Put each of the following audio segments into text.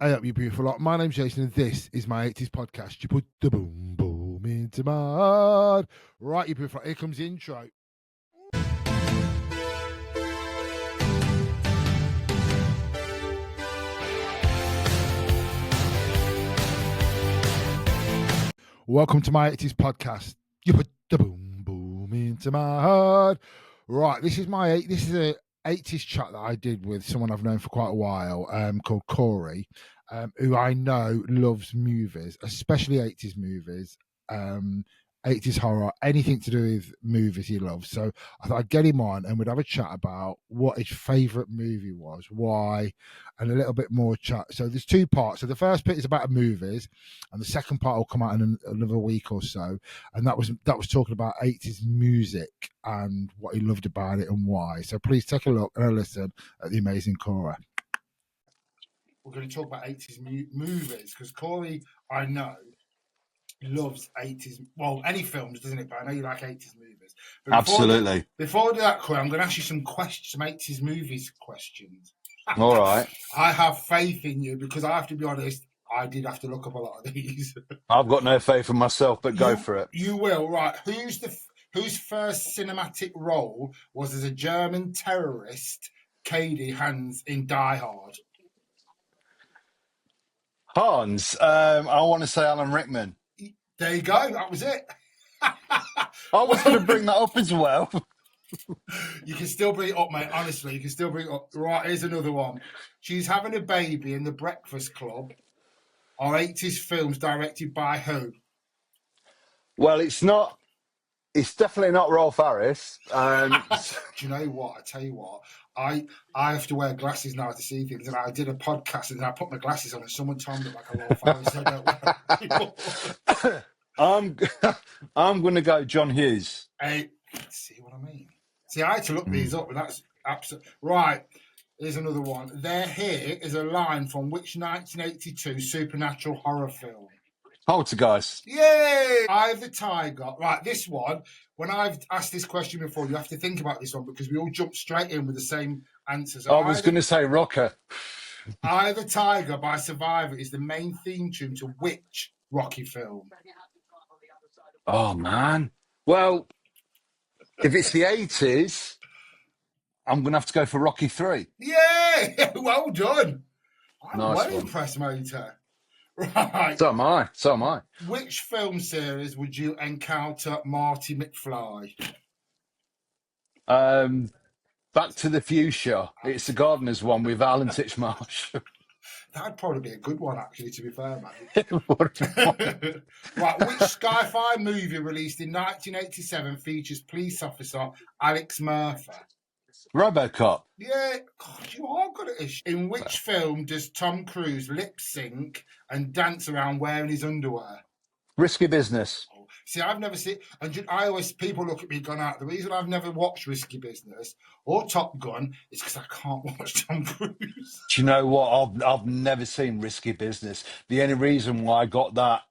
Hey up, you beautiful lot. My name's Jason, and this is my 80s podcast. You put the boom boom into my heart. Right, you beautiful lot. Here comes the intro. Welcome to my 80s podcast. You put the boom boom into my heart. Right, this is a 80s chat that I did with someone I've known for quite a while, called Corey, who I know loves movies, especially 80s movies, 80s horror, anything to do with movies he loves. So I thought I'd get him on and we'd have a chat about what his favourite movie was, why, and a little bit more chat. So there's two parts. So the first bit is about movies, and the second part will come out in another week or so. And that was talking about 80s music and what he loved about it and why. So please take a look and a listen at the amazing Cora. We're going to talk about 80s movies because Corey, I know, loves 80s, well, any films, doesn't it? But I know you like 80s movies. But Absolutely. Before I do that, Corey, I'm going to ask you some 80s movies questions. All right. I have faith in you because I have to be honest, I did have to look up a lot of these. I've got no faith in myself, but go for it. You will, right. Whose first cinematic role was as a German terrorist, Cady Hans in Die Hard? Hans, I want to say Alan Rickman. There you go. That was it. I was going to bring that up as well. You can still bring it up, mate. Honestly, you can still bring it up. Right, here's another one. She's Having a Baby in The Breakfast Club are 80s films directed by who? Well, it's not. It's definitely not Rolf Harris. Do you know what? I tell you what. I have to wear glasses now to see things, and I did a podcast, and I put my glasses on, and someone told me like a Rolf Harris. So I don't wear I'm going to go John Hughes. Hey, see what I mean? See, I had to look these up, and that's absolute right. Here's another one. There here is a line from which 1982 supernatural horror film? Poltergeist. Yay! Eye of the Tiger. Right, this one, when I've asked this question before, you have to think about this one because we all jump straight in with the same answers. I was going to say Rocker. Eye of the Tiger by Survivor is the main theme tune to which Rocky film? Oh, man. Well, if it's the 80s, I'm going to have to go for Rocky 3. Yeah! Well done. I'm Nice well one. impressed, mate. Right. So am I. Which film series would you encounter Marty McFly? Back to the Future. It's the Gardener's one with Alan Titchmarsh. That'd probably be a good one, actually, to be fair, mate. Right, which sci-fi movie released in 1987 features police officer Alex Murphy? RoboCop. Yeah, God, you are good at this. In which film does Tom Cruise lip sync and dance around wearing his underwear? Risky Business. See, I've never seen, and people look at me going out. The reason I've never watched Risky Business or Top Gun is because I can't watch Tom Cruise. Do you know what? I've never seen Risky Business. The only reason why I got that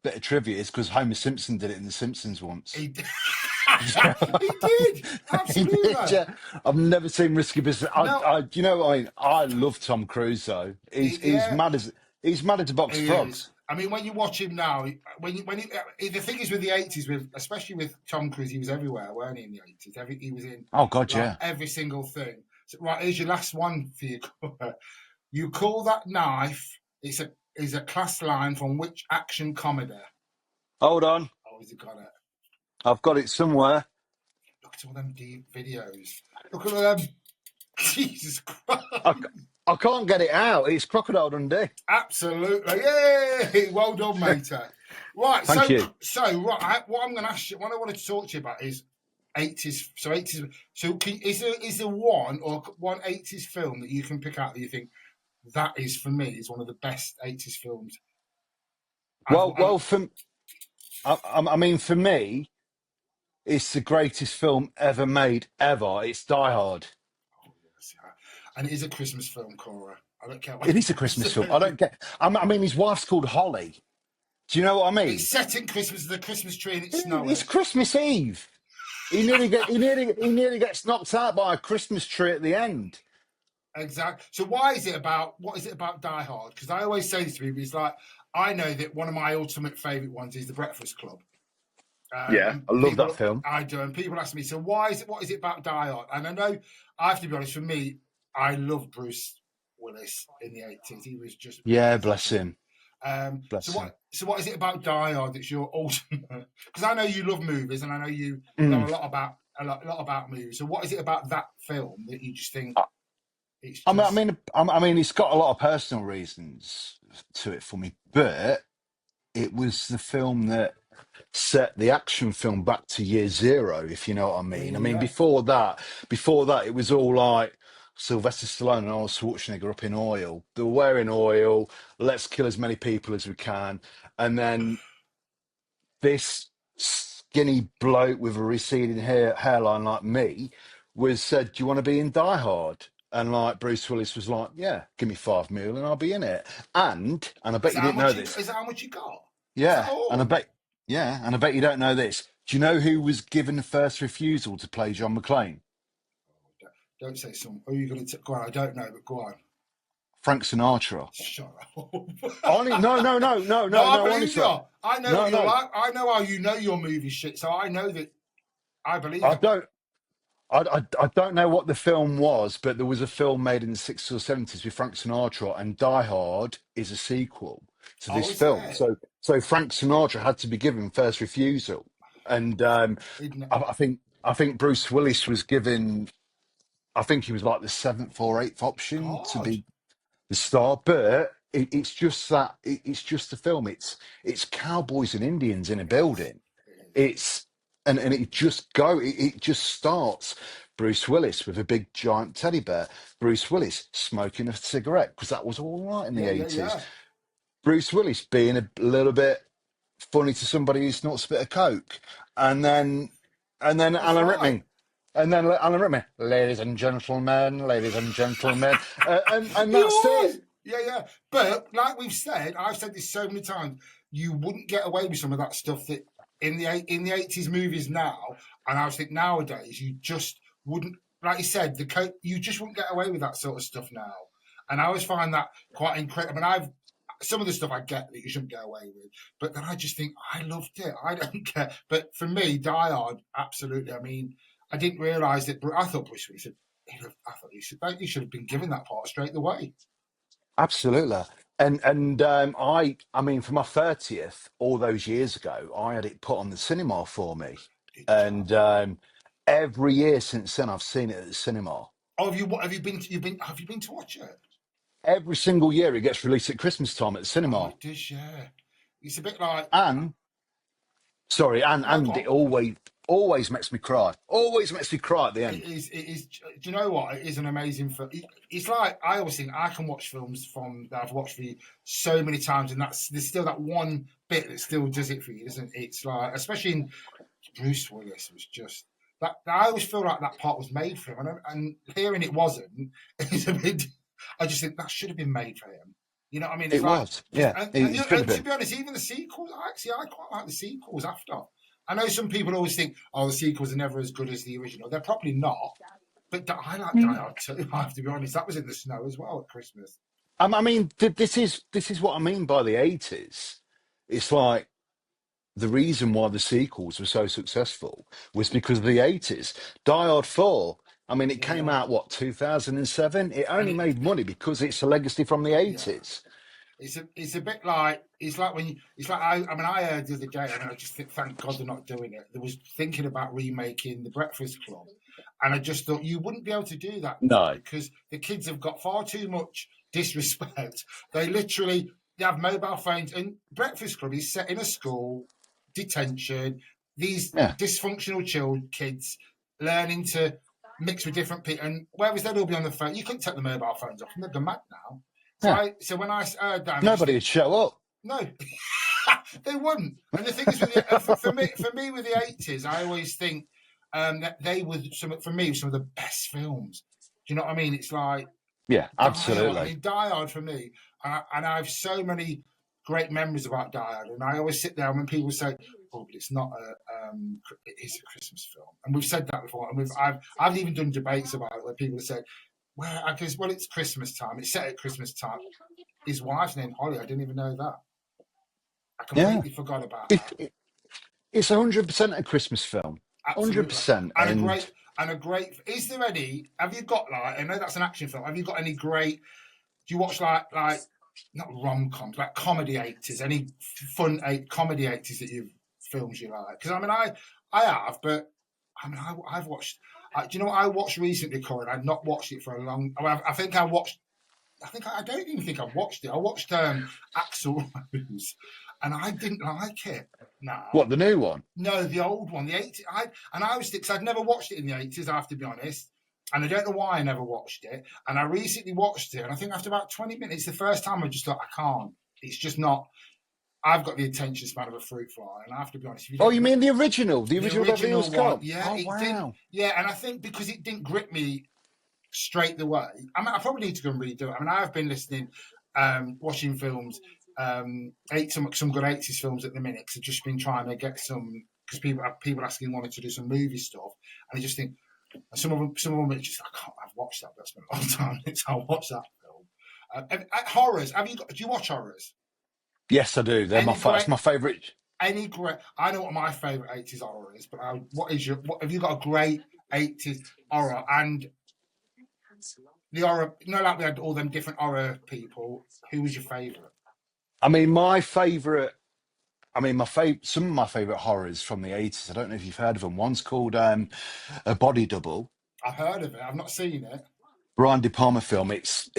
bit of trivia is because Homer Simpson did it in The Simpsons once. He did. He did. Absolutely. He did, yeah. I've never seen Risky Business. No. You know what I mean? I love Tom Cruise though. He's mad as a box of frogs. I mean, when you watch him now, the thing is with the 80s, especially with Tom Cruise, he was everywhere, weren't he? In the 80s, he was in. Oh God, yeah. Every single thing. So, right, here's your last one for you. You call that knife? Is a class line from which action comedy? Hold on. Oh, has he got it? I've got it somewhere. Look at all them deep videos. Look at them. Jesus Christ. I can't get it out. It's Crocodile Dundee. Absolutely. Yay! Well done, mate. Right. Thank you. So, right, what I'm going to ask you, what I wanted to talk to you about is 80s. So 80s. So is there one 80s film that you can pick out that you think that is, for me, is one of the best 80s films? For me, it's the greatest film ever made, ever. It's Die Hard. Oh, yes, yeah. And it is a Christmas film, Cora. I don't care. It is a Christmas film. I don't get. I mean, his wife's called Holly. Do you know what I mean? It's set in Christmas, the Christmas tree, and it's snowing. It's Christmas Eve. He nearly gets knocked out by a Christmas tree at the end. Exactly. So what is it about Die Hard? Because I always say this to people, it's like, I know that one of my ultimate favourite ones is The Breakfast Club. Yeah, And I love that people, film. I do, and people ask me, so what is it about Die Hard? And I know, I have to be honest, for me, I love Bruce Willis in the 80s. He was just Yeah, amazing bless to me. him. So Bless him. what is it about Die Hard that's your ultimate? Because I know you love movies, and I know you know Mm. a lot about movies. So what is it about that film that you just think I, it's I mean, I just mean, I mean, it's got a lot of personal reasons to it for me, but it was the film that set the action film back to year zero, if you know what I yeah, mean. I yeah, mean, yeah. before that, it was all like Sylvester Stallone and Arnold Schwarzenegger up in oil. They were wearing oil. Let's kill as many people as we can, and then this skinny bloke with a receding hairline like me was said, "Do you want to be in Die Hard?" And like Bruce Willis was like, "Yeah, give me 5 million and I'll be in it." And I bet you didn't know this. Is that how much you got? Is that Yeah, and I all? bet yeah, and I bet you don't know this. Do you know who was given the first refusal to play John McClane? Don't say some. Who are you going to go on? I don't know, but go on. Frank Sinatra. Shut No, no, up. no, no, No, no, I no. believe you. Honestly, I know what no, you're no. like. I know how you know your movie shit. So I know that. I believe I it. don't. I don't know what the film was, but there was a film made in the 60s or 70s with Frank Sinatra, and Die Hard is a sequel to Oh, this is film. it? So Frank Sinatra had to be given first refusal, and I think Bruce Willis was given. I think he was like the seventh or eighth option to God. be the star, but it's just that it's just the film. It's cowboys and Indians in a It is. building. It is. It's and it just starts. Bruce Willis with a big giant teddy bear. Bruce Willis smoking a cigarette because that was all right in the Yeah, yeah, 80s. yeah. Bruce Willis being a little bit funny to somebody who snorts a bit of coke, and then That's Alan right. Rickman. And then Alan Rickman, ladies and gentlemen, and He that's was. it. Yeah, yeah. But like we've said, I've said this so many times, you wouldn't get away with some of that stuff that in the 80s movies now, and I think nowadays you just wouldn't. Like you said, you just wouldn't get away with that sort of stuff now. And I always find that quite incredible. I mean, I've some of the stuff I get that you shouldn't get away with, but then I just think I loved it. I don't care. But for me, Die Hard, absolutely. I mean, I didn't realise that. I thought Bruce Willis. I thought he should have been given that part straight away. Absolutely. I mean, for my 30th, all those years ago, I had it put on the cinema for me. Did you? And every year since then, I've seen it at the cinema. Oh, have you been? Have you been to watch it? Every single year, it gets released at Christmas time at the Oh, cinema. it does. Yeah, it's a bit like And, sorry, no, go and it on. always makes me cry. Always makes me cry at the It end. is. It is. Do you know what? It is an amazing film. It's like I always think I can watch films from that I've watched for so many times, and there's still that one bit that still does it for you, isn't it? It's like, especially in Bruce Willis was just that. I always feel like that part was made for him, and hearing it wasn't is a bit. I just think that should have been made for him. You know what I mean? It's It like was. just Yeah, it should have and to been. be honest, even the sequels. I quite like the sequels after. I know some people always think, oh, the sequels are never as good as the original. They're probably not. But I like Die Hard too. I have to be honest. That was in the snow as well at Christmas. I mean, this is what I mean by the 80s. It's like the reason why the sequels were so successful was because of the 80s. Die Hard 4, I mean, it Yeah, came yeah. out, what, 2007? It And only made money because it's a legacy from the yeah, 80s. it's a bit like it's like when you it's like I mean I heard the other day and I just think thank God they're not doing it. There was thinking about remaking The Breakfast Club, and I just thought you wouldn't be able to do that now No. because the kids have got far too much disrespect. They have mobile phones, and Breakfast Club is set in a school detention. These Yeah. dysfunctional kids learning to mix with different people, and whereas they'd all be on the phone, you couldn't take the mobile phones off, and they'd go mad now. Yeah. So when I heard that, I just Nobody think would show up. no, they wouldn't. And the thing is, for me, with the 80s, I always think that they were for me some of the best films. Do you know what I mean? It's like Yeah, Die Hard. I absolutely. mean, Die Hard for me, and I have so many great memories about Die Hard. And I always sit there and when people say, "Oh, but it's not it is a Christmas film," and we've said that before, and I've even done debates about it where people have said Where I guess, well, it's Christmas time. It's set at Christmas time. His wife's named Holly. I didn't even know that. I Yeah, completely forgot about it, that. it, it's 100% a Christmas film, Absolutely. 100%. And a And great is there any, have you got like, I know that's an action film. Have you got any great, do you watch like not rom-coms, like comedy 80s, any fun comedy 80s that you've films you like? Because I mean I have, but I mean I've watched, do you know what I watched recently, Corey? I'd not watched it for a long, I think I don't even think I've watched it. I watched Axel Rose and I didn't like it. what, Now, the new one? no, the old one, the 80s. I was, because I'd never watched it in the 80s, I have to be honest. And I don't know why I never watched it. And I recently watched it, and I think after about 20 minutes, the first time I just thought, I can't. It's just not. I've got the attention span of a fruit fly, and I have to be honest. If you Oh, don't you grip mean the the original Beverly Hills original one, Cop? yeah, Oh, it didn't. wow. Yeah, and I think because it didn't grip me straight the way. I mean, I probably need to go and redo it. I mean, I've been listening, watching films, some good 80s films at the minute, because I've just been trying to get some, because people asking wanted to do some movie stuff, and I just think some of them are just, I can't. I've watched that, but I spent a long time since I watched that film. Horrors. Do you watch horrors? Yes, I do. They're Any that's great my favourite. any great? I know what my favourite 80s horror is, but what have you got a great 80s horror? And the horror, like we had all them different horror people. Who was your favourite? I mean, my favourite. I mean, some of my favourite horrors from the 80s. I don't know if you've heard of them. One's called A Body Double. I've heard of it. I've not seen it. Brian De Palma film. It's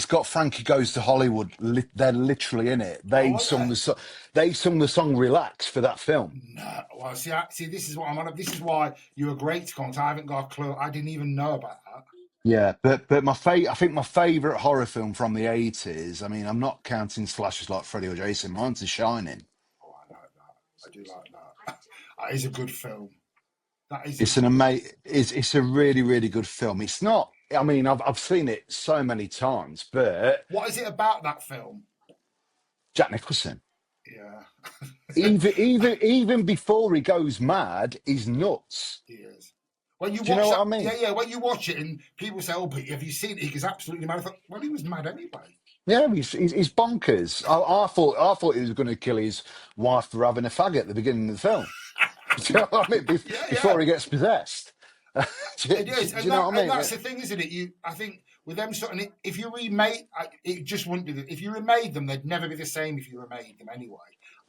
got Frankie Goes to Hollywood. They're literally in it. Oh, are they? They sung the song "Relax" for that film. No. Well, see, this is what I'm on. This is why you were great to comment. I haven't got a clue. I didn't even know about that. Yeah, but I think my favourite horror film from the 80s. I mean, I'm not counting slashers like Freddy or Jason. Mine's The Shining. Oh, I like that. I do like that. That is a good film. That is a It's an amazing. It's a really really good film. It's not. I mean, I've seen it so many times, but What is it about that film? Jack Nicholson. Yeah. Even before he goes mad, he's nuts. He is. When you Do you watch know what that, I mean? yeah, when you watch it and people say, "Oh, but have you seen it?" He goes absolutely mad. I thought, well, he was mad anyway. Yeah, he's bonkers. I thought he was going to kill his wife for having a fag at the beginning of the film. Do you know what I mean? Yeah, yeah. Before he gets possessed. It is, Do you know what I and mean? that's the thing, isn't it? I think with them sort of, if you remade, it just wouldn't be. If you remade them, they'd never be the same if you remade them anyway.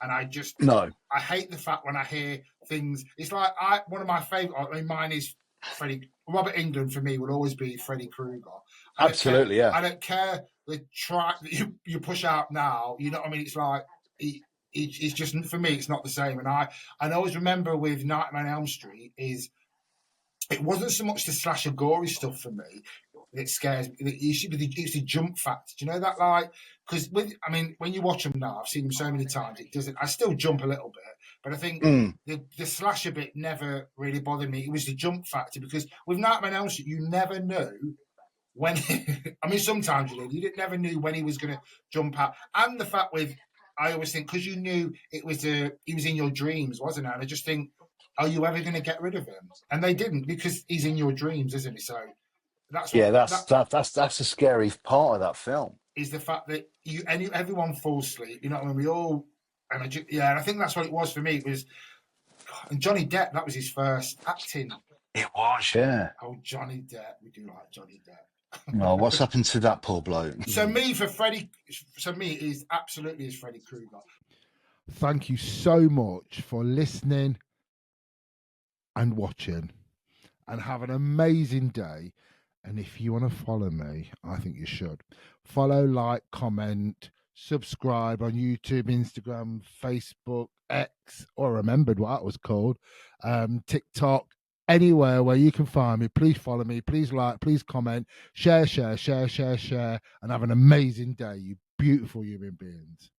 And No, I hate the fact when I hear things. It's like one of my favorite. I mean, mine is Freddie. Robert England for me would always be Freddy Krueger. I don't care. absolutely, yeah. I don't care the track that you push out now. You know what I mean? It's like it's just, for me, it's not the same. And I always remember with Nightmare on Elm Street is, it wasn't so much the slasher gory stuff for me that scares me. It's the jump factor. Do you know that? Like, because when you watch them now, I've seen them so many times. It doesn't. I still jump a little bit, but I think Mm, the slasher bit never really bothered me. It was the jump factor, because with Nightmare on Elm Street, you never knew when. I mean, sometimes you did. You never knew when he was going to jump out, and the fact with, I always think, because you knew he was in your dreams, wasn't it? And I just think, are you ever going to get rid of him? And they didn't, because he's in your dreams, isn't he? So yeah, that that's a scary part of that film. is the fact that everyone falls asleep. You know what I mean? We all, and and I think that's what it was for me. It was, and Johnny Depp. That was his first acting. It was, yeah. Oh, Johnny Depp. We do like Johnny Oh, what's Depp. happened to that poor bloke? So me, it is absolutely is Freddy Krueger. Thank you so much for listening and watching, and have an amazing day. And if you want to follow me, I think you should. Follow, like, comment, subscribe on YouTube, Instagram, Facebook, X, or remembered what that was called, TikTok, anywhere where you can find me. Please follow me. Please like, please comment, share, and have an amazing day, you beautiful human beings.